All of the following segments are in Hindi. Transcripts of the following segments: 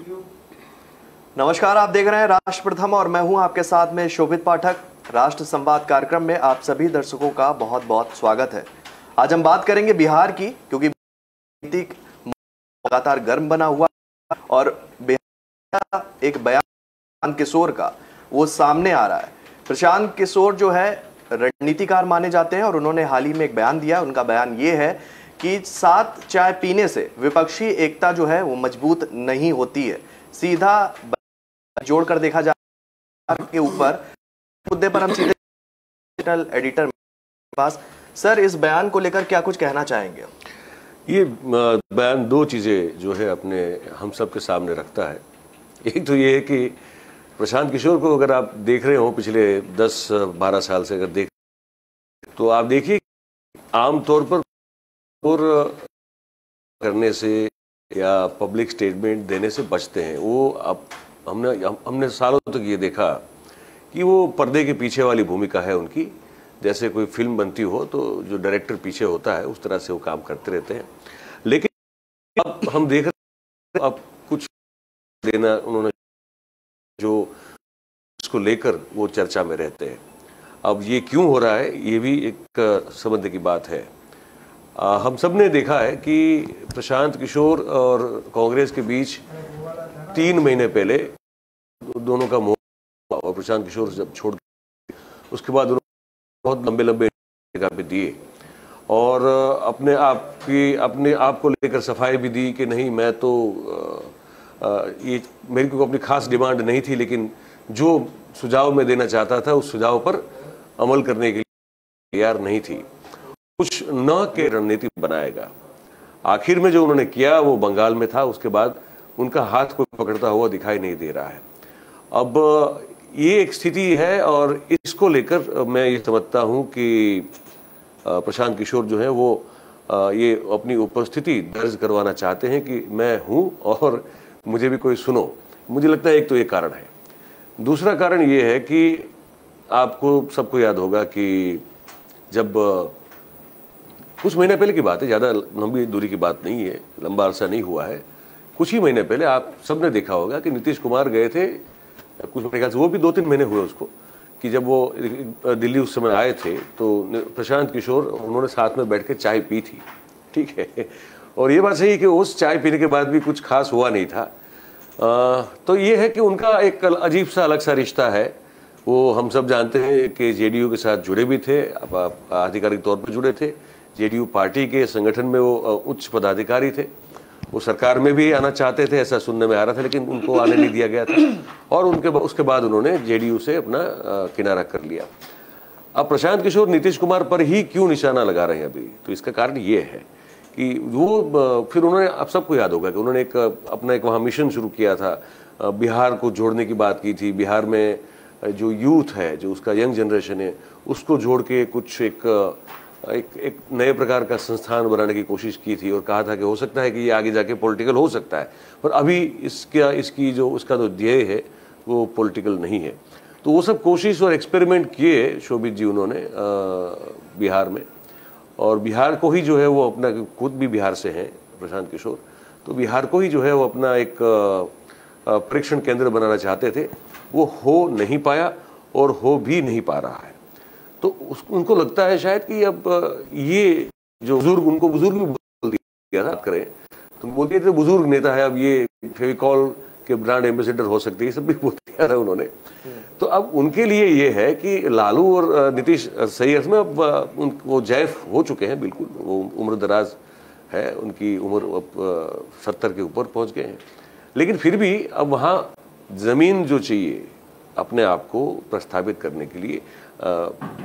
नमस्कार, आप देख रहे हैं राष्ट्र प्रथम और मैं हूं आपके साथ में शोभित पाठक। राष्ट्र संवाद कार्यक्रम में आप सभी दर्शकों का बहुत बहुत स्वागत है। आज हम बात करेंगे बिहार की, क्योंकि लगातार गर्म बना हुआ और बिहार का एक बयान किशोर का वो सामने आ रहा है। प्रशांत किशोर जो है रणनीतिकार माने जाते हैं और उन्होंने हाल ही में एक बयान दिया। उनका बयान ये है कि साथ चाय पीने से विपक्षी एकता जो है वो मजबूत नहीं होती है। सीधा जोड़कर देखा जाए के ऊपर मुद्दे पर हम सीधे डिजिटल एडिटर के पास। सर, इस बयान को लेकर क्या कुछ कहना चाहेंगे? ये बयान दो चीज़ें जो है अपने हम सब के सामने रखता है। एक तो ये है कि प्रशांत किशोर को अगर आप देख रहे हो पिछले 10-12 साल से अगर देख तो आप देखिए आमतौर पर करने से या पब्लिक स्टेटमेंट देने से बचते हैं। वो अब हमने सालों तक ये देखा कि वो पर्दे के पीछे वाली भूमिका है उनकी। जैसे कोई फिल्म बनती हो तो जो डायरेक्टर पीछे होता है उस तरह से वो काम करते रहते हैं। लेकिन अब हम देख रहे हैं अब कुछ देना उन्होंने जो इसको लेकर वो चर्चा में रहते हैं। अब ये क्यों हो रहा है ये भी एक समझने की बात है। हम सब ने देखा है कि प्रशांत किशोर और कांग्रेस के बीच 3 महीने पहले दोनों का मोह और प्रशांत किशोर जब छोड़ उसके बाद उन्होंने बहुत लंबे लंबे जगह पे दिए और अपने आप को लेकर सफाई भी दी कि नहीं, मैं तो ये मेरी को अपनी खास डिमांड नहीं थी, लेकिन जो सुझाव मैं देना चाहता था उस सुझाव पर अमल करने के लिए तैयार नहीं थी। कुछ न के रणनीति बनाएगा। आखिर में जो उन्होंने किया वो बंगाल में था, उसके बाद उनका हाथ कोई पकड़ता हुआ दिखाई नहीं दे रहा है। अब ये एक स्थिति है और इसको लेकर मैं ये समझता हूँ कि प्रशांत किशोर जो है वो ये अपनी उपस्थिति दर्ज करवाना चाहते हैं कि मैं हूँ और मुझे भी कोई सुनो। मुझे लगता है एक तो ये कारण है। दूसरा कारण ये है कि आपको सबको याद होगा कि जब कुछ महीने पहले की बात है, ज़्यादा लंबी दूरी की बात नहीं है, लंबा अरसा नहीं हुआ है, कुछ ही महीने पहले आप सबने देखा होगा कि नीतीश कुमार गए थे कुछ मेरे ख्याल से वो भी 2-3 महीने हुए उसको, कि जब वो दिल्ली उस समय आए थे तो प्रशांत किशोर उन्होंने साथ में बैठ के चाय पी थी। ठीक है, और ये बात सही है कि उस चाय पीने के बाद भी कुछ खास हुआ नहीं था। तो ये है कि उनका एक अजीब सा अलग सा रिश्ता है। वो हम सब जानते हैं कि जेडीयू के साथ जुड़े भी थे, आधिकारिक तौर पर जुड़े थे। जेडीयू पार्टी के संगठन में वो उच्च पदाधिकारी थे। वो सरकार में भी आना चाहते थे, ऐसा सुनने में आ रहा था, लेकिन उनको आने नहीं दिया गया था और उसके बाद उन्होंने जेडीयू से अपना किनारा कर लिया। अब प्रशांत किशोर नीतीश कुमार पर ही क्यों निशाना लगा रहे हैं अभी, तो इसका कारण ये है कि वो फिर उन्होंने, आप सबको याद होगा कि उन्होंने अपना एक वहाँ मिशन शुरू किया था, बिहार को जोड़ने की बात की थी। बिहार में जो यूथ है, जो उसका यंग जनरेशन है, उसको जोड़ के कुछ एक नए प्रकार का संस्थान बनाने की कोशिश की थी और कहा था कि हो सकता है कि ये आगे जाके पॉलिटिकल हो सकता है, पर अभी उसका जो ध्येय है वो पॉलिटिकल नहीं है। तो वो सब कोशिश और एक्सपेरिमेंट किए शोभित जी उन्होंने बिहार में, और बिहार को ही जो है वो अपना, खुद भी बिहार से हैं प्रशांत किशोर, तो बिहार को ही जो है वो अपना एक परीक्षण केंद्र बनाना चाहते थे। वो हो नहीं पाया और हो भी नहीं पा रहा है। तो उनको लगता है शायद कि अब ये जो उनको बुजुर्ग भी बोल दिया था, करें तो बोलते थे बुजुर्ग नेता है, अब ये फेविकॉल के ब्रांड एम्बेसडर हो सकते हैं, सब भी बोल दिया था उन्होंने। तो अब उनके लिए ये है कि लालू और नीतीश सही अर्थ में अब वो जैफ हो चुके हैं, बिल्कुल वो उम्र दराज है, उनकी उम्र अब 70 के ऊपर पहुंच गए हैं। लेकिन फिर भी अब वहाँ जमीन जो चाहिए अपने आप को प्रस्थापित करने के लिए,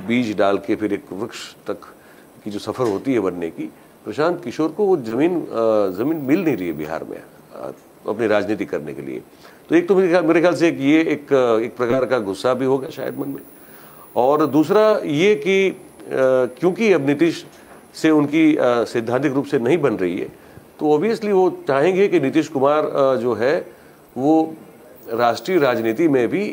बीज डाल के फिर एक वृक्ष तक की जो सफर होती है बनने की, प्रशांत किशोर को वो जमीन मिल नहीं रही है बिहार में अपनी राजनीति करने के लिए। तो एक तो मेरे ख्याल से एक प्रकार का गुस्सा भी होगा शायद मन में, और दूसरा ये कि क्योंकि अब नीतीश से उनकी सैद्धांतिक रूप से नहीं बन रही है, तो ऑब्वियसली वो चाहेंगे कि नीतीश कुमार जो है वो राष्ट्रीय राजनीति में भी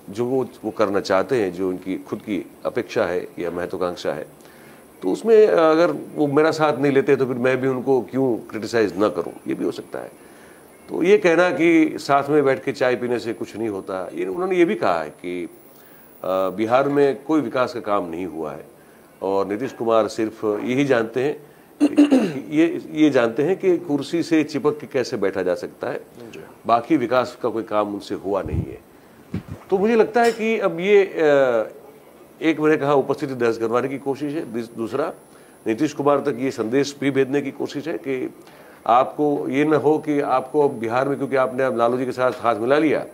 जो वो करना चाहते हैं, जो उनकी खुद की अपेक्षा है या महत्वाकांक्षा है, तो उसमें अगर वो मेरा साथ नहीं लेते तो फिर मैं भी उनको क्यों क्रिटिसाइज ना करूं, ये भी हो सकता है। तो ये कहना कि साथ में बैठ के चाय पीने से कुछ नहीं होता, ये उन्होंने ये भी कहा है कि बिहार में कोई विकास का काम नहीं हुआ है और नीतीश कुमार सिर्फ यही जानते हैं, ये जानते हैं कि कुर्सी से चिपक के कैसे बैठा जा सकता है, बाकी विकास का कोई काम उनसे हुआ नहीं है। तो मुझे लगता है कि अब ये एक मैंने कहा उपस्थिति दर्ज करवाने की कोशिश है, दूसरा नीतीश कुमार तक ये संदेश भी भेजने की कोशिश है कि आपको ये न हो कि आपको अब बिहार में, क्योंकि आपने अब लालू जी के साथ हाथ मिला लिया,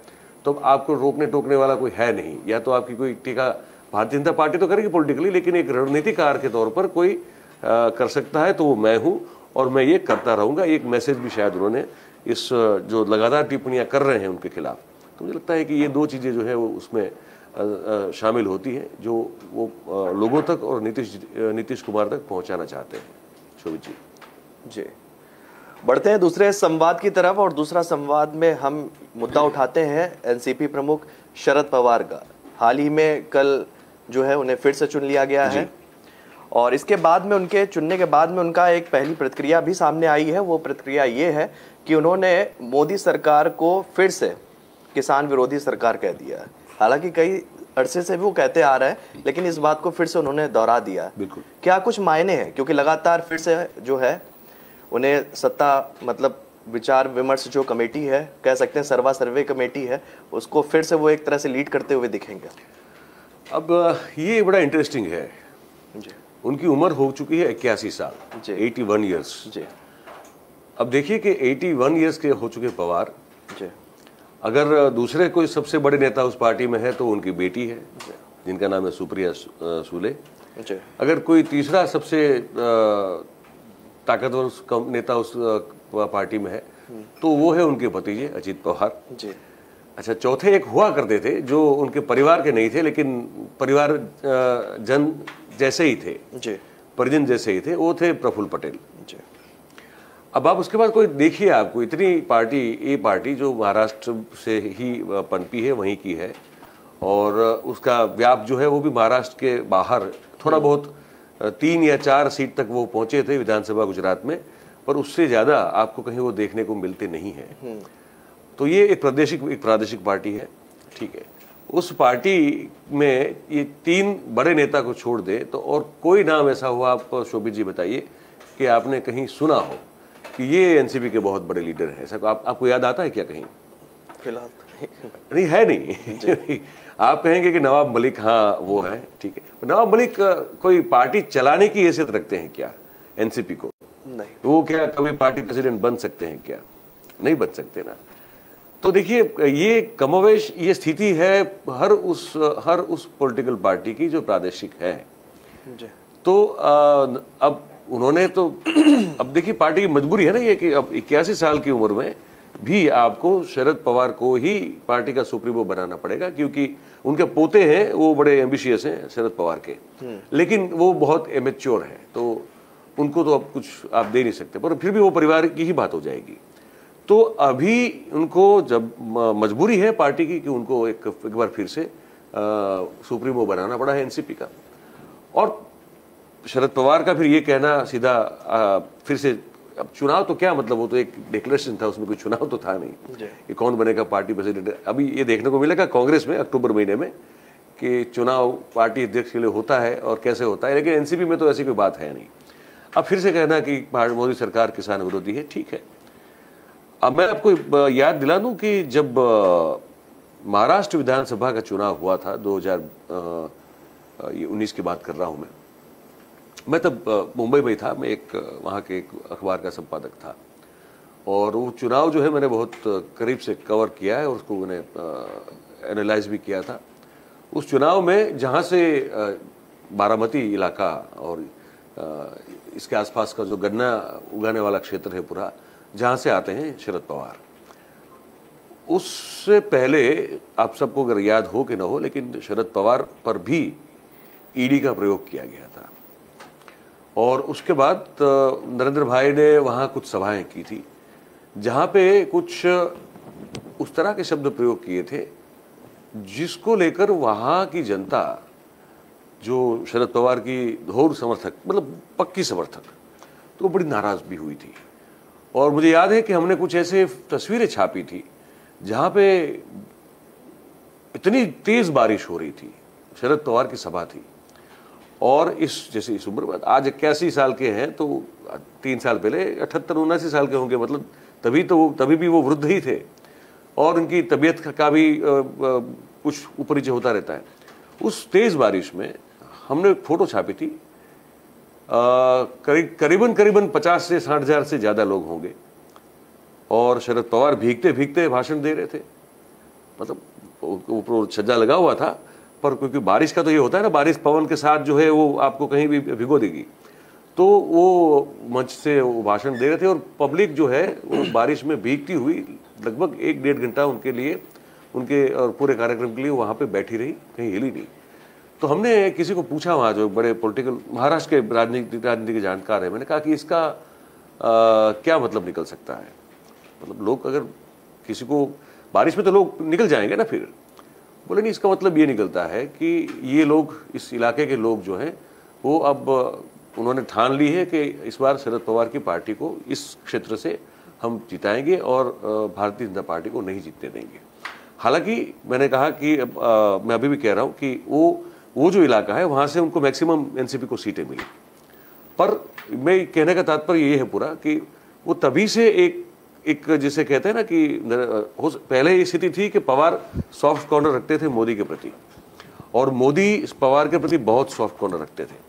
तो आपको रोकने टोकने वाला कोई है नहीं, या तो आपकी कोई टीका भारतीय जनता पार्टी तो करेगी पॉलिटिकली, लेकिन एक रणनीतिकार के तौर पर कोई कर सकता है तो वो मैं हूं और मैं ये करता रहूंगा। एक मैसेज भी शायद उन्होंने इस जो लगातार टिप्पणियां कर रहे हैं उनके खिलाफ, तो मुझे लगता है कि ये दो चीजें जो है वो उसमें शामिल होती हैं जो वो लोगों तक और नीतीश कुमार तक पहुंचाना चाहते हैं। शोभित जी बढ़ते हैं दूसरे संवाद की तरफ, और दूसरा संवाद में हम मुद्दा उठाते हैं एनसीपी प्रमुख शरद पवार का। हाल ही में कल जो है उन्हें फिर से चुन लिया गया है, और इसके बाद में उनके चुनने के बाद में उनका एक पहली प्रतिक्रिया भी सामने आई है। वो प्रतिक्रिया ये है कि उन्होंने मोदी सरकार को फिर से किसान विरोधी सरकार कह दिया है। हालांकि कई अरसे से भी वो कहते आ रहे हैं, लेकिन इस बात को फिर से उन्होंने दोहरा दिया। बिल्कुल, क्या कुछ मायने हैं? क्योंकि लगातार फिर से जो है उन्हें सत्ता मतलब विचार विमर्श जो कमेटी है, कह सकते हैं सर्वा सर्वे कमेटी है, उसको फिर से वो एक तरह से लीड करते हुए दिखेंगे। अब ये बड़ा इंटरेस्टिंग है जी। उनकी उम्र हो चुकी है 81 साल, 81 ईयर्स जी। अब देखिए कि 81 ईयर्स के हो चुके पवार जी, अगर दूसरे कोई सबसे बड़े नेता उस पार्टी में है तो उनकी बेटी है जिनका नाम है सुप्रिया सूले जी। अगर कोई तीसरा सबसे ताकतवर नेता उस पार्टी में है तो वो है उनके भतीजे अजित पवार जी। अच्छा, चौथे एक हुआ करते थे जो उनके परिवार के नहीं थे, लेकिन परिवार जन जैसे ही थे जी, परिजन जैसे ही थे, वो थे प्रफुल्ल पटेल जी। अब आप उसके बाद कोई देखिए, आपको इतनी पार्टी, ये पार्टी जो महाराष्ट्र से ही पनपी है, वहीं की है, और उसका व्याप जो है वो भी महाराष्ट्र के बाहर थोड़ा बहुत 3 या 4 सीट तक वो पहुंचे थे विधानसभा गुजरात में, पर उससे ज्यादा आपको कहीं वो देखने को मिलते नहीं है। तो ये एक प्रादेशिक पार्टी है, ठीक है। उस पार्टी में ये 3 बड़े नेता को छोड़ दे तो और कोई नाम ऐसा हुआ, आप शोभित जी बताइए कि आपने कहीं सुना हो कि ये एनसीपी के बहुत बड़े लीडर हैं, ऐसा आपको याद आता है क्या कहीं? फिलहाल नहीं है, नहीं आप कहेंगे कि नवाब मलिक, हाँ वो है, ठीक है। नवाब मलिक कोई पार्टी चलाने की हैसियत रखते हैं क्या एनसीपी को? नहीं। वो क्या कभी पार्टी प्रेसिडेंट बन सकते हैं क्या? नहीं बन सकते ना। तो देखिए, ये कमोवेश ये स्थिति है हर उस पॉलिटिकल पार्टी की जो प्रादेशिक है जी। तो अब उन्होंने तो अब देखिए पार्टी की मजबूरी है ना ये कि अब 81 साल की उम्र में भी आपको शरद पवार को ही पार्टी का सुप्रीमो बनाना पड़ेगा, क्योंकि उनके पोते हैं वो बड़े एम्बिशियस हैं शरद पवार के, लेकिन वो बहुत एमेच्योर हैं, तो उनको तो अब कुछ आप दे नहीं सकते, पर फिर भी वो परिवार की ही बात हो जाएगी। तो अभी उनको जब मजबूरी है पार्टी की कि उनको एक बार फिर से सुप्रीमो बनाना पड़ा है एनसीपी का, और शरद पवार का फिर ये कहना सीधा फिर से, अब चुनाव तो क्या मतलब, वो तो एक डिक्लेरेशन था, उसमें कोई चुनाव तो था नहीं कि कौन बनेगा पार्टी प्रेसिडेंट। अभी ये देखने को मिलेगा कांग्रेस में अक्टूबर महीने में कि चुनाव पार्टी अध्यक्ष के लिए होता है और कैसे होता है, लेकिन एनसीपी में तो ऐसी कोई बात है नहीं। अब फिर से कहना कि मोदी सरकार किसान विरोधी है, ठीक है। अब मैं आपको याद दिला दूं कि जब महाराष्ट्र विधानसभा का चुनाव हुआ था 2019 की बात कर रहा हूं मैं तब मुंबई में था, मैं एक वहाँ के एक अखबार का संपादक था, और वो चुनाव जो है मैंने बहुत करीब से कवर किया है, उसको मैंने एनालाइज भी किया था। उस चुनाव में जहाँ से बारामती इलाका और इसके आसपास का जो गन्ना उगाने वाला क्षेत्र है पूरा, जहाँ से आते हैं शरद पवार, उससे पहले आप सबको अगर याद हो कि न हो, लेकिन शरद पवार पर भी ईडी का प्रयोग किया गया था, और उसके बाद नरेंद्र भाई ने वहाँ कुछ सभाएं की थी जहाँ पे कुछ उस तरह के शब्द प्रयोग किए थे जिसको लेकर वहाँ की जनता, जो शरद पवार की घोर समर्थक, मतलब पक्की समर्थक, तो बड़ी नाराज भी हुई थी। और मुझे याद है कि हमने कुछ ऐसे तस्वीरें छापी थी जहां पे इतनी तेज बारिश हो रही थी, शरद पवार की सभा थी, और जैसे इस उम्र में आज 81 साल के हैं, तो 3 साल पहले 78-79 साल के होंगे, मतलब तभी भी वो वृद्ध ही थे, और उनकी तबीयत का भी कुछ ऊपर नीचे होता रहता है। उस तेज बारिश में हमने फोटो छापी थी, करीबन 50 से 60 हजार से ज्यादा लोग होंगे, और शरद पवार भीगते भीगते भाषण दे रहे थे। मतलब ऊपर छज्जा लगा हुआ था, पर क्योंकि बारिश का तो ये होता है ना, बारिश पवन के साथ जो है वो आपको कहीं भी भिगो देगी, तो वो मंच से वो भाषण दे रहे थे, और पब्लिक जो है वो बारिश में भीगती हुई लगभग 1-1.5 घंटा उनके लिए, उनके और पूरे कार्यक्रम के लिए वहाँ पे बैठी रही, कहीं हिली नहीं। तो हमने किसी को पूछा वहाँ, जो बड़े पॉलिटिकल महाराष्ट्र के राजनीति के जानकार है, मैंने कहा कि इसका क्या मतलब निकल सकता है। मतलब लोग अगर किसी को बारिश में, तो लोग निकल जाएंगे ना फिर। बोले नहीं, इसका मतलब ये निकलता है कि ये लोग, इस इलाके के लोग जो हैं वो अब उन्होंने ठान ली है कि इस बार शरद पवार की पार्टी को इस क्षेत्र से हम जिताएंगे और भारतीय जनता पार्टी को नहीं जीतने देंगे। हालांकि मैंने कहा कि मैं अभी भी कह रहा हूं कि वो जो इलाका है वहां से उनको मैक्सिमम एनसीपी को सीटें मिली, पर मैं कहने का तात्पर्य ये है पूरा कि वो तभी से एक जिसे कहते हैं ना कि पहले ये स्थिति थी कि पवार सॉफ्ट कॉर्नर रखते थे मोदी के प्रति, और मोदी पवार के प्रति बहुत सॉफ्ट कॉर्नर रखते थे।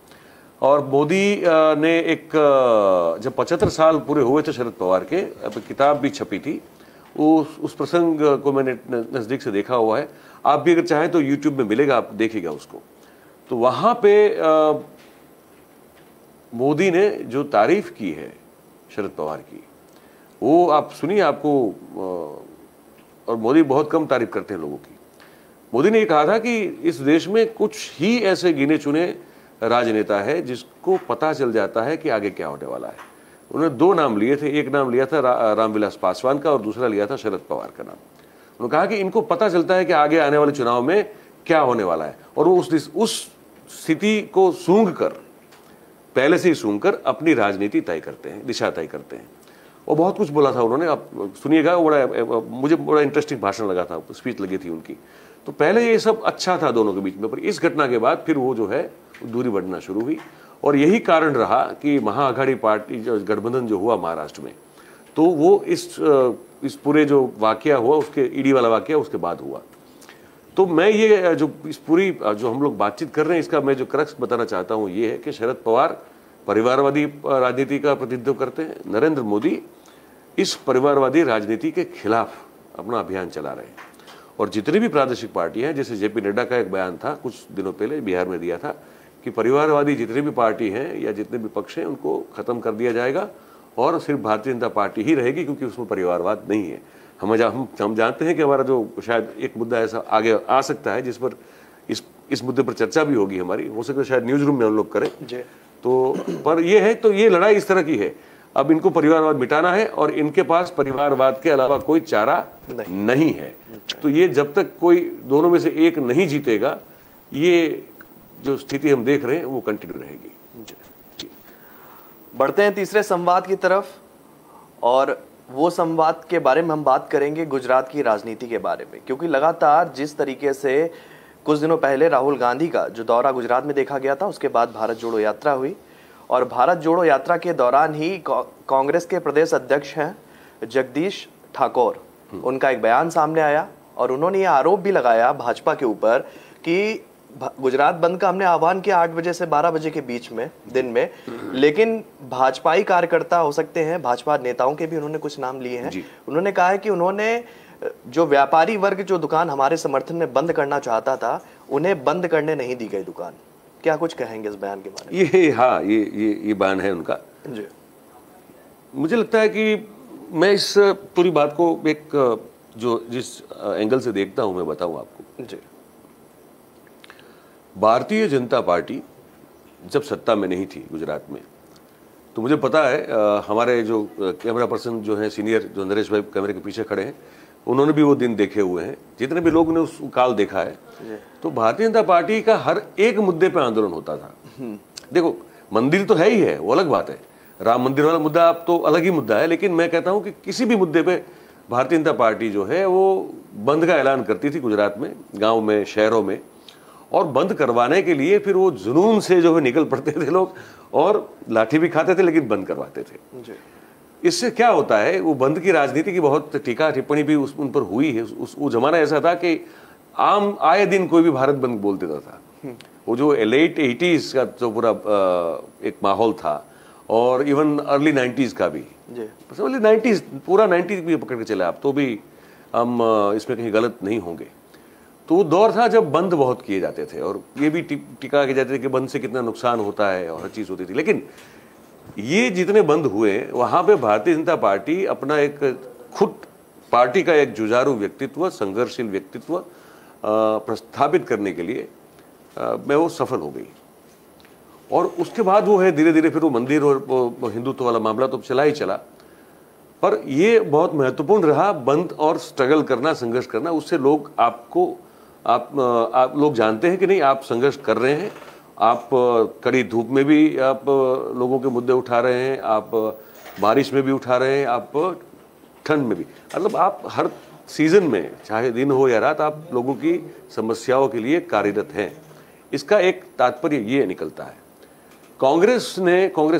और मोदी ने जब 75 साल पूरे हुए थे शरद पवार के, अब किताब भी छपी थी, उस प्रसंग को मैंने नजदीक से देखा हुआ है। आप भी अगर चाहें तो यूट्यूब में मिलेगा, आप देखिएगा उसको। तो वहां पे मोदी ने जो तारीफ की है शरद पवार की, वो आप सुनिए, आपको और मोदी बहुत कम तारीफ करते हैं लोगों की। मोदी ने ये कहा था कि इस देश में कुछ ही ऐसे गिने चुने राजनेता है जिसको पता चल जाता है कि आगे क्या होने वाला है। उन्होंने 2 नाम लिए थे, एक नाम लिया था रामविलास पासवान का, और दूसरा लिया था शरद पवार का नाम। उन्होंने कहा कि इनको पता चलता है कि आगे आने वाले चुनाव में क्या होने वाला है, और वो उस स्थिति को सूंघ कर, पहले से ही सूंघ कर अपनी राजनीति तय करते हैं, दिशा तय करते हैं। और बहुत कुछ बोला था उन्होंने, आप सुनिएगा, मुझे बड़ा इंटरेस्टिंग भाषण लगा था, स्पीच लगी थी उनकी। तो पहले ये सब अच्छा था दोनों के बीच में, पर इस घटना के बाद फिर वो जो है दूरी बढ़ना शुरू हुई, और यही कारण रहा कि महाअघाड़ी पार्टी जो गठबंधन जो हुआ महाराष्ट्र में, तो वो इस पूरे जो वाकया हुआ, उसके ईडी वाला वाकया उसके बाद हुआ। तो मैं ये जो इस पूरी जो हम लोग बातचीत कर रहे हैं, इसका मैं जो क्रक्स बताना चाहता हूँ ये है कि शरद पवार परिवारवादी राजनीति का प्रतिनिधित्व करते हैं, नरेंद्र मोदी इस परिवारवादी राजनीति के खिलाफ अपना अभियान चला रहे हैं। और जितनी भी प्रादेशिक पार्टी हैं, जैसे जेपी नड्डा का एक बयान था कुछ दिनों पहले बिहार में दिया था कि परिवारवादी जितनी भी पार्टी हैं या जितने भी पक्ष हैं उनको खत्म कर दिया जाएगा, और सिर्फ भारतीय जनता पार्टी ही रहेगी, क्योंकि उसमें परिवारवाद नहीं है। हम जानते हैं कि हमारा जो शायद एक मुद्दा ऐसा आगे आ सकता है जिस पर इस मुद्दे पर चर्चा भी होगी हमारी, हो सकता है शायद न्यूज रूम में हम लोग करें। तो पर ये है, तो ये लड़ाई इस तरह की है। अब इनको परिवारवाद मिटाना है, और इनके पास परिवारवाद के अलावा कोई चारा नहीं है। तो ये जब तक कोई दोनों में से एक नहीं जीतेगा, ये जो स्थिति हम देख रहे हैं वो कंटिन्यू रहेगी। बढ़ते हैं तीसरे संवाद की तरफ, और वो संवाद के बारे में हम बात करेंगे गुजरात की राजनीति के बारे में, क्योंकि लगातार जिस तरीके से कुछ दिनों पहले राहुल गांधी का जो दौरा गुजरात में देखा गया था, उसके बाद भारत जोड़ो यात्रा हुई, और भारत जोड़ो यात्रा के दौरान ही कांग्रेस के प्रदेश अध्यक्ष हैं जगदीश ठाकुर, उनका एक बयान सामने आया, और उन्होंने ये आरोप भी लगाया भाजपा के ऊपर कि गुजरात बंद का हमने आह्वान किया 8 बजे से 12 बजे के बीच में दिन में, लेकिन भाजपाई कार्यकर्ता हो सकते हैं, भाजपा नेताओं के भी उन्होंने कुछ नाम लिए हैं, उन्होंने कहा है कि उन्होंने जो व्यापारी वर्ग जो दुकान हमारे समर्थन में बंद करना चाहता था, उन्हें बंद करने नहीं दी गई दुकान। क्या कुछ कहेंगे इस बयान के बारे में? ये बयान है उनका जी। मुझे लगता है कि मैं इस पूरी बात को एक जिस एंगल से देखता हूं मैं बताऊं आपको जी। भारतीय जनता पार्टी जब सत्ता में नहीं थी गुजरात में, तो मुझे पता है हमारे जो कैमरा पर्सन जो है सीनियर, जो नरेश भाई कैमरे के पीछे खड़े हैं, उन्होंने भी वो दिन देखे हुए हैं, जितने भी लोगों ने उस काल देखा है। तो भारतीय जनता पार्टी का हर एक मुद्दे पे आंदोलन होता था। देखो, मंदिर तो है ही है, वो अलग बात है, राम मंदिर वाला मुद्दा अब तो अलग ही मुद्दा है, लेकिन मैं कहता हूं कि किसी भी मुद्दे पे भारतीय जनता पार्टी जो है वो बंद का ऐलान करती थी गुजरात में, गांव में, शहरों में, और बंद करवाने के लिए फिर वो जुनून से जो है निकल पड़ते थे लोग, और लाठी भी खाते थे लेकिन बंद करवाते थे। इससे क्या होता है, वो बंद की राजनीति की बहुत टीका टिप्पणी भी उन पर हुई है। वो जमाना ऐसा था कि आम आए दिन कोई भी भारत बंद बोल देता था। वो जो लेट 80s का जो पूरा एक माहौल था, और इवन अर्ली 90s का भी, अर्ली 90s पूरा 90s भी पकड़ के चले आप, तो भी हम इसमें कहीं गलत नहीं होंगे। तो वो दौर था जब बंद बहुत किए जाते थे, और ये भी टिका के जाते थे कि बंद से कितना नुकसान होता है और हर चीज़ होती थी। लेकिन ये जितने बंद हुए, वहाँ पे भारतीय जनता पार्टी अपना एक खुद पार्टी का एक जुझारू व्यक्तित्व, संघर्षशील व्यक्तित्व प्रस्थापित करने के लिए मैं वो सफल हो गई। और उसके बाद वो है धीरे धीरे फिर वो मंदिर और हिंदुत्व वाला मामला तो चला ही चला, पर ये बहुत महत्वपूर्ण रहा, बंद और स्ट्रगल करना, संघर्ष करना। उससे लोग आपको आप लोग जानते हैं कि नहीं आप संघर्ष कर रहे हैं, आप कड़ी धूप में भी आप लोगों के मुद्दे उठा रहे हैं, आप बारिश में भी उठा रहे हैं, आप ठंड में भी, मतलब आप हर सीजन में, चाहे दिन हो या रात, आप लोगों की समस्याओं के लिए कार्यरत हैं। इसका एक तात्पर्य ये निकलता है। कांग्रेस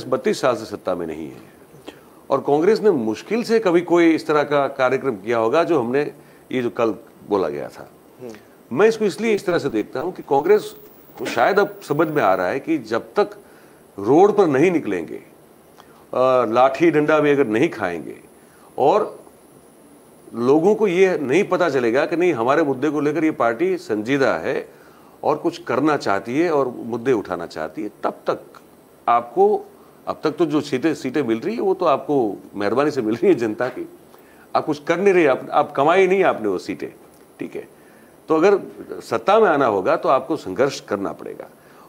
32 साल से सत्ता में नहीं है, और कांग्रेस ने मुश्किल से कभी कोई इस तरह का कार्यक्रम किया होगा जो हमने ये जो कल बोला गया था। मैं इसको इसलिए इस तरह से देखता हूं कि कांग्रेस को शायद अब समझ में आ रहा है कि जब तक रोड पर नहीं निकलेंगे, लाठी डंडा भी अगर नहीं खाएंगे, और लोगों को ये नहीं पता चलेगा कि नहीं हमारे मुद्दे को लेकर ये पार्टी संजीदा है और कुछ करना चाहती है और मुद्दे उठाना चाहती है, तब तक आपको, अब तक तो जो सीटें मिल रही है वो तो आपको मेहरबानी से मिल रही है जनता की, आप कुछ कर नहीं रहे, आप कमाई नहीं आपने वो सीटें, ठीक है। तो अगर सत्ता में आना होगा तो आपको संघर्ष करना पड़ेगा,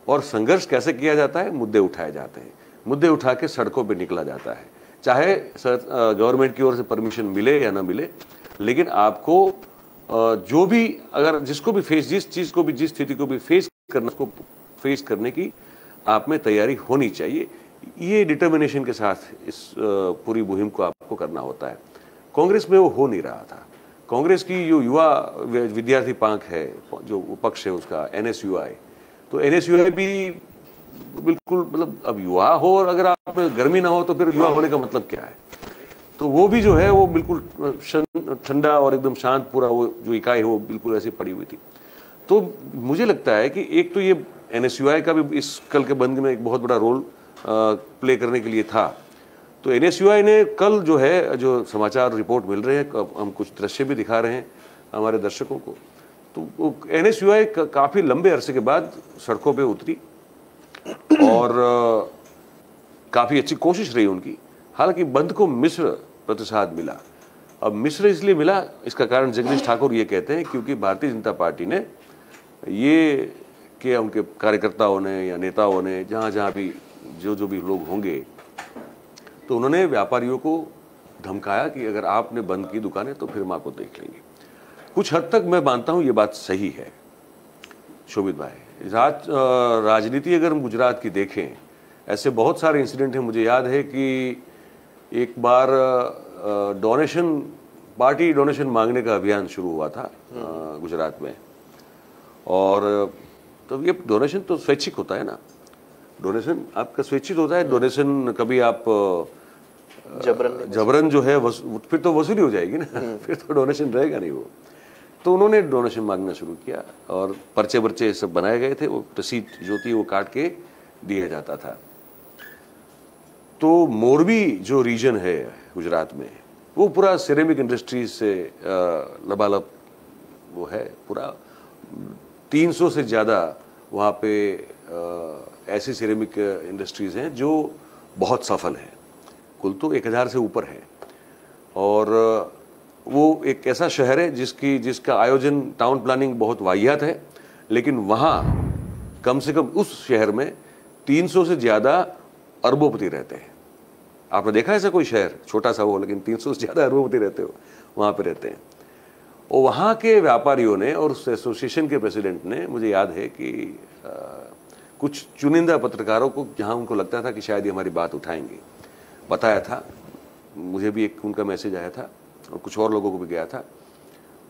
और संघर्ष कैसे किया जाता है, मुद्दे उठाए जाते हैं, मुद्दे उठा के सड़कों पे निकला जाता है, चाहे गवर्नमेंट की ओर से परमिशन मिले या ना मिले, लेकिन आपको जो भी, अगर जिसको भी जिस चीज़ को भी, जिस स्थिति को भी फेस करना, उसको फेस करने की आप में तैयारी होनी चाहिए। ये डिटर्मिनेशन के साथ इस पूरी मुहिम को आपको करना होता है। कांग्रेस में वो हो नहीं रहा था। कांग्रेस की जो युवा विद्यार्थी पांख है, जो पक्ष है उसका NSUI, तो NSUI भी बिल्कुल, मतलब अब युवा हो और अगर आप में गर्मी ना हो तो फिर युवा होने का मतलब क्या है। तो वो भी जो है वो बिल्कुल ठंडा और एकदम शांत, पूरा वो जो इकाई है वो बिल्कुल ऐसी पड़ी हुई थी। तो मुझे लगता है कि एक तो ये NSUI का भी इस कल के बंद में एक बहुत बड़ा रोल प्ले करने के लिए था। तो NSUI ने कल जो है, जो समाचार रिपोर्ट मिल रहे हैं, हम कुछ दृश्य भी दिखा रहे हैं हमारे दर्शकों को, तो NSUI काफ़ी लंबे अरसे के बाद सड़कों पे उतरी और काफ़ी अच्छी कोशिश रही उनकी। हालांकि बंद को मिश्र प्रतिसाद मिला। अब मिश्र इसलिए मिला, इसका कारण जगदीश ठाकुर ये कहते हैं क्योंकि भारतीय जनता पार्टी ने ये कि उनके कार्यकर्ताओं ने या नेताओं ने जहाँ जहाँ भी जो भी लोग होंगे, तो उन्होंने व्यापारियों को धमकाया कि अगर आपने बंद की दुकानें तो फिर हम आपको देख लेंगे। कुछ हद तक मैं मानता हूँ ये बात सही है शोभित भाई। राजनीति अगर हम गुजरात की देखें, ऐसे बहुत सारे इंसिडेंट हैं। मुझे याद है कि एक बार पार्टी डोनेशन मांगने का अभियान शुरू हुआ था गुजरात में, और तो ये डोनेशन तो स्वैच्छिक होता है ना, डोनेशन आपका स्वैच्छिक होता है। डोनेशन कभी आप जबरन जो है फिर तो वसूली हो जाएगी ना, फिर तो डोनेशन रहेगा नहीं वो। तो उन्होंने डोनेशन मांगना शुरू किया और पर्चे सब बनाए गए थे, वो रसीद जो थी वो काट के दिया जाता था। तो मोरबी जो रीजन है गुजरात में, वो पूरा सिरेमिक इंडस्ट्रीज से लबालब वो है पूरा। 300 से ज़्यादा वहाँ पे ऐसी सिरेमिक इंडस्ट्रीज़ हैं जो बहुत सफल हैं, कुल तो 1000 से ऊपर है। और वो एक ऐसा शहर है जिसका आयोजन, टाउन प्लानिंग बहुत वाहियात है, लेकिन वहाँ कम से कम उस शहर में 300 से ज़्यादा अरबोपति रहते हैं। आपने देखा ऐसा कोई शहर, छोटा सा हो लेकिन 300 से ज़्यादा अरबोपति रहते हो वहाँ पे रहते हैं। और वहाँ के व्यापारियों ने और उस एसोसिएशन के प्रेसिडेंट ने, मुझे याद है कि कुछ चुनिंदा पत्रकारों को, जहाँ उनको लगता था कि शायद ये हमारी बात उठाएंगे, बताया था, मुझे भी एक उनका मैसेज आया था और कुछ और लोगों को भी गया था,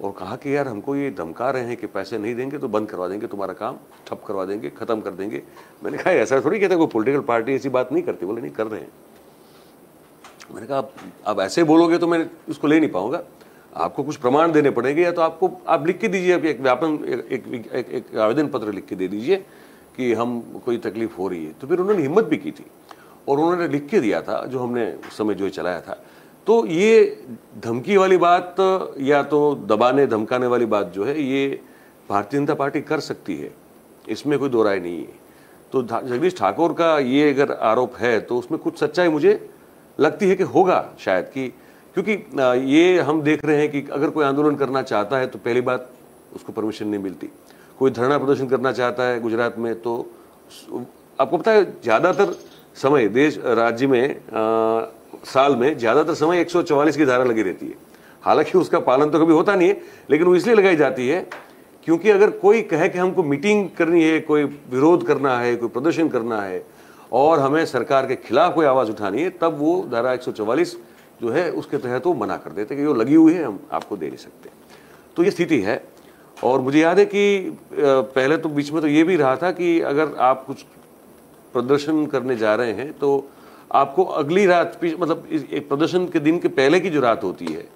और कहा कि यार हमको ये धमका रहे हैं कि पैसे नहीं देंगे तो बंद करवा देंगे, तुम्हारा काम ठप करवा देंगे, ख़त्म कर देंगे। मैंने कहा ऐसा थोड़ी कहता, कोई पॉलिटिकल पार्टी ऐसी बात नहीं करती। बोले नहीं कर रहे हैं। मैंने कहा अब ऐसे बोलोगे तो मैं उसको ले नहीं पाऊंगा, आपको कुछ प्रमाण देने पड़ेंगे, या तो आपको आप लिख के दीजिए, एक व्यापन एक आवेदन पत्र लिख के दे दीजिए कि हम कोई तकलीफ हो रही है। तो फिर उन्होंने हिम्मत भी की थी और उन्होंने लिख के दिया था, जो हमने उस समय जो चलाया था। तो ये धमकी वाली बात या तो दबाने धमकाने वाली बात जो है, ये भारतीय जनता पार्टी कर सकती है, इसमें कोई दो राय नहीं है। तो जगदीश ठाकुर का ये अगर आरोप है तो उसमें कुछ सच्चाई मुझे लगती है कि होगा शायद, कि क्योंकि ये हम देख रहे हैं कि अगर कोई आंदोलन करना चाहता है तो पहली बात उसको परमिशन नहीं मिलती। कोई धरना प्रदर्शन करना चाहता है गुजरात में तो आपको पता है ज़्यादातर समय देश राज्य में साल में ज़्यादातर समय 144 की धारा लगी रहती है। हालांकि उसका पालन तो कभी होता नहीं है, लेकिन वो इसलिए लगाई जाती है क्योंकि अगर कोई कहे कि हमको मीटिंग करनी है, कोई विरोध करना है, कोई प्रदर्शन करना है और हमें सरकार के खिलाफ कोई आवाज़ उठानी है, तब वो धारा 144 जो है उसके तहत वो मना कर देते कि वो लगी हुई है, हम आपको दे नहीं सकते। तो ये स्थिति है। और मुझे याद है कि पहले तो बीच में तो ये भी रहा था कि अगर आप कुछ प्रदर्शन करने जा रहे हैं तो आपको अगली रात, मतलब एक प्रदर्शन के दिन के पहले की जो रात होती है,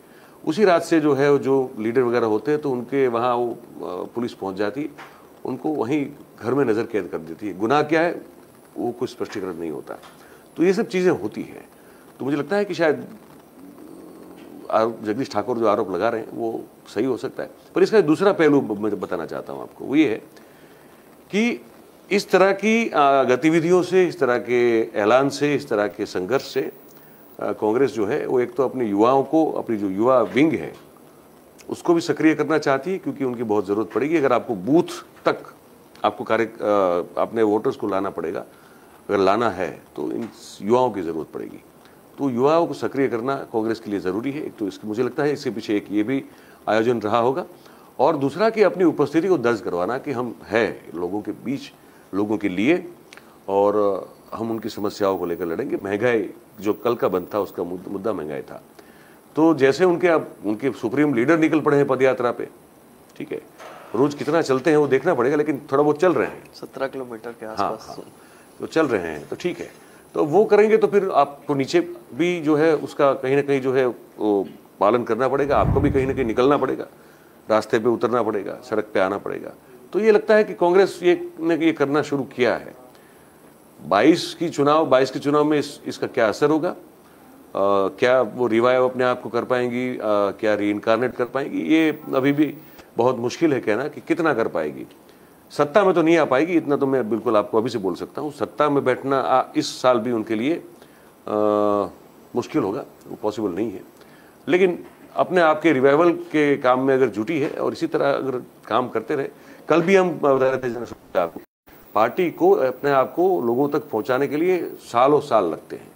उसी रात से जो है जो लीडर वगैरह होते हैं तो उनके वहाँ वो पुलिस पहुँच जाती, उनको वहीं घर में नज़र कैद कर देती है। गुनाह क्या है वो कोई स्पष्टीकरण नहीं होता। तो ये सब चीज़ें होती हैं। तो मुझे लगता है कि शायद जगदीश ठाकुर जो आरोप लगा रहे हैं वो सही हो सकता है। पर इसका दूसरा पहलू मैं बताना चाहता हूँ आपको, वो ये है कि इस तरह की गतिविधियों से, इस तरह के ऐलान से, इस तरह के संघर्ष से कांग्रेस जो है वो एक तो अपने युवाओं को, अपनी जो युवा विंग है उसको भी सक्रिय करना चाहती है, क्योंकि उनकी बहुत ज़रूरत पड़ेगी। अगर आपको बूथ तक आपको अपने वोटर्स को लाना पड़ेगा, अगर लाना है तो इन युवाओं की ज़रूरत पड़ेगी। तो युवाओं को सक्रिय करना कांग्रेस के लिए ज़रूरी है। एक तो इसकी मुझे लगता है इसके पीछे एक ये भी आयोजन रहा होगा, और दूसरा कि अपनी उपस्थिति को दर्ज करवाना कि हम है लोगों के बीच, लोगों के लिए, और हम उनकी समस्याओं को लेकर लड़ेंगे। महंगाई जो कल का बंद था उसका मुद्दा महंगाई था। तो जैसे उनके सुप्रीम लीडर निकल पड़े हैं पदयात्रा पे, ठीक है, रोज कितना चलते हैं वो देखना पड़ेगा, लेकिन थोड़ा बहुत चल रहे हैं, 17 किलोमीटर के आसपास। हाँ, तो चल रहे हैं तो ठीक है। तो वो करेंगे तो फिर आपको नीचे भी जो है उसका कहीं ना कहीं जो है वो पालन करना पड़ेगा, आपको भी कहीं ना कहीं निकलना पड़ेगा, रास्ते पे उतरना पड़ेगा, सड़क पे आना पड़ेगा। तो ये लगता है कि कांग्रेस ये करना शुरू किया है। 22 के चुनाव में इसका क्या असर होगा, क्या वो रिवाइव अपने आप को कर पाएंगी, क्या रीइंकारनेट कर पाएंगी, ये अभी भी बहुत मुश्किल है कहना कि कितना कर पाएगी। सत्ता में तो नहीं आ पाएगी, इतना तो मैं बिल्कुल आपको अभी से बोल सकता हूँ। सत्ता में बैठना इस साल भी उनके लिए मुश्किल होगा, वो पॉसिबल नहीं है। लेकिन अपने आप के रिवाइवल के काम में अगर जुटी है और इसी तरह अगर काम करते रहे, कल भी हम बता रहे थे आपको, पार्टी को अपने आप को लोगों तक पहुंचाने के लिए सालों साल लगते हैं।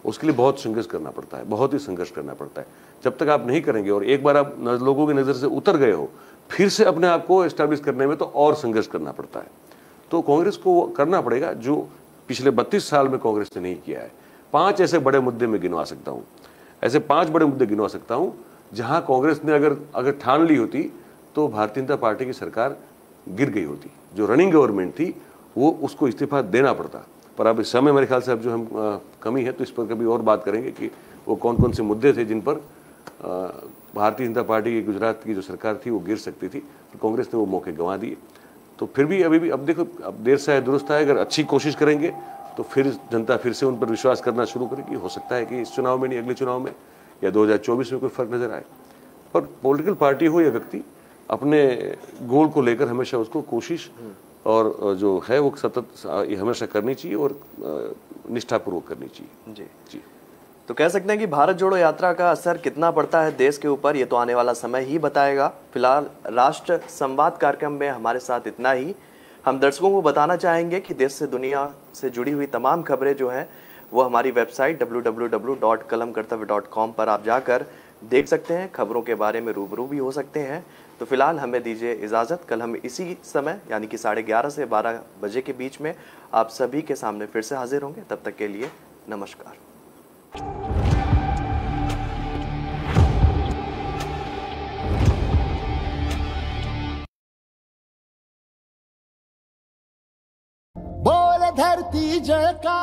उसके लिए बहुत संघर्ष करना पड़ता है, बहुत ही संघर्ष करना पड़ता है। जब तक आप नहीं करेंगे और एक बार आप लोगों की नज़र से उतर गए हो, फिर से अपने आप को एस्टैब्लिश करने में तो और संघर्ष करना पड़ता है। तो कांग्रेस को करना पड़ेगा जो पिछले 32 साल में कांग्रेस ने नहीं किया है। 5 ऐसे बड़े मुद्दे में गिनवा सकता हूँ, ऐसे 5 बड़े मुद्दे गिनवा सकता हूँ जहाँ कांग्रेस ने अगर ठान ली होती तो भारतीय जनता पार्टी की सरकार गिर गई होती। जो रनिंग गवर्नमेंट थी वो उसको इस्तीफा देना पड़ता। पर अब इस समय मेरे ख्याल से अब जो हम कमी है तो इस पर कभी और बात करेंगे कि वो कौन कौन से मुद्दे थे जिन पर भारतीय जनता पार्टी की गुजरात की जो सरकार थी वो गिर सकती थी। तो कांग्रेस ने वो मौके गंवा दिए। तो फिर भी अभी भी अब देखो, अब देर से है दुरुस्त है, अगर अच्छी कोशिश करेंगे तो फिर जनता फिर से उन पर विश्वास करना शुरू करेगी। हो सकता है कि इस चुनाव में नहीं, अगले चुनाव में या 2024 में कोई फर्क नजर आए। पर पॉलिटिकल पार्टी हो या व्यक्ति, अपने गोल को लेकर हमेशा उसको कोशिश और जो है वो सतत हमेशा करनी चाहिए और निष्ठापूर्वक करनी चाहिए। जी जी। तो कह सकते हैं कि भारत जोड़ो यात्रा का असर कितना पड़ता है देश के ऊपर, ये तो आने वाला समय ही बताएगा। फिलहाल राष्ट्र संवाद कार्यक्रम में हमारे साथ इतना ही। हम दर्शकों को बताना चाहेंगे कि देश से दुनिया से जुड़ी हुई तमाम खबरें जो हैं वो हमारी वेबसाइट www.kalamkartavya.com पर आप जाकर देख सकते हैं, खबरों के बारे में रूबरू भी हो सकते हैं। तो फिलहाल हमें दीजिए इजाज़त। कल हम इसी समय यानी कि 11:30 से 12 बजे के बीच में आप सभी के सामने फिर से हाजिर होंगे। तब तक के लिए नमस्कार। धरती जयकार।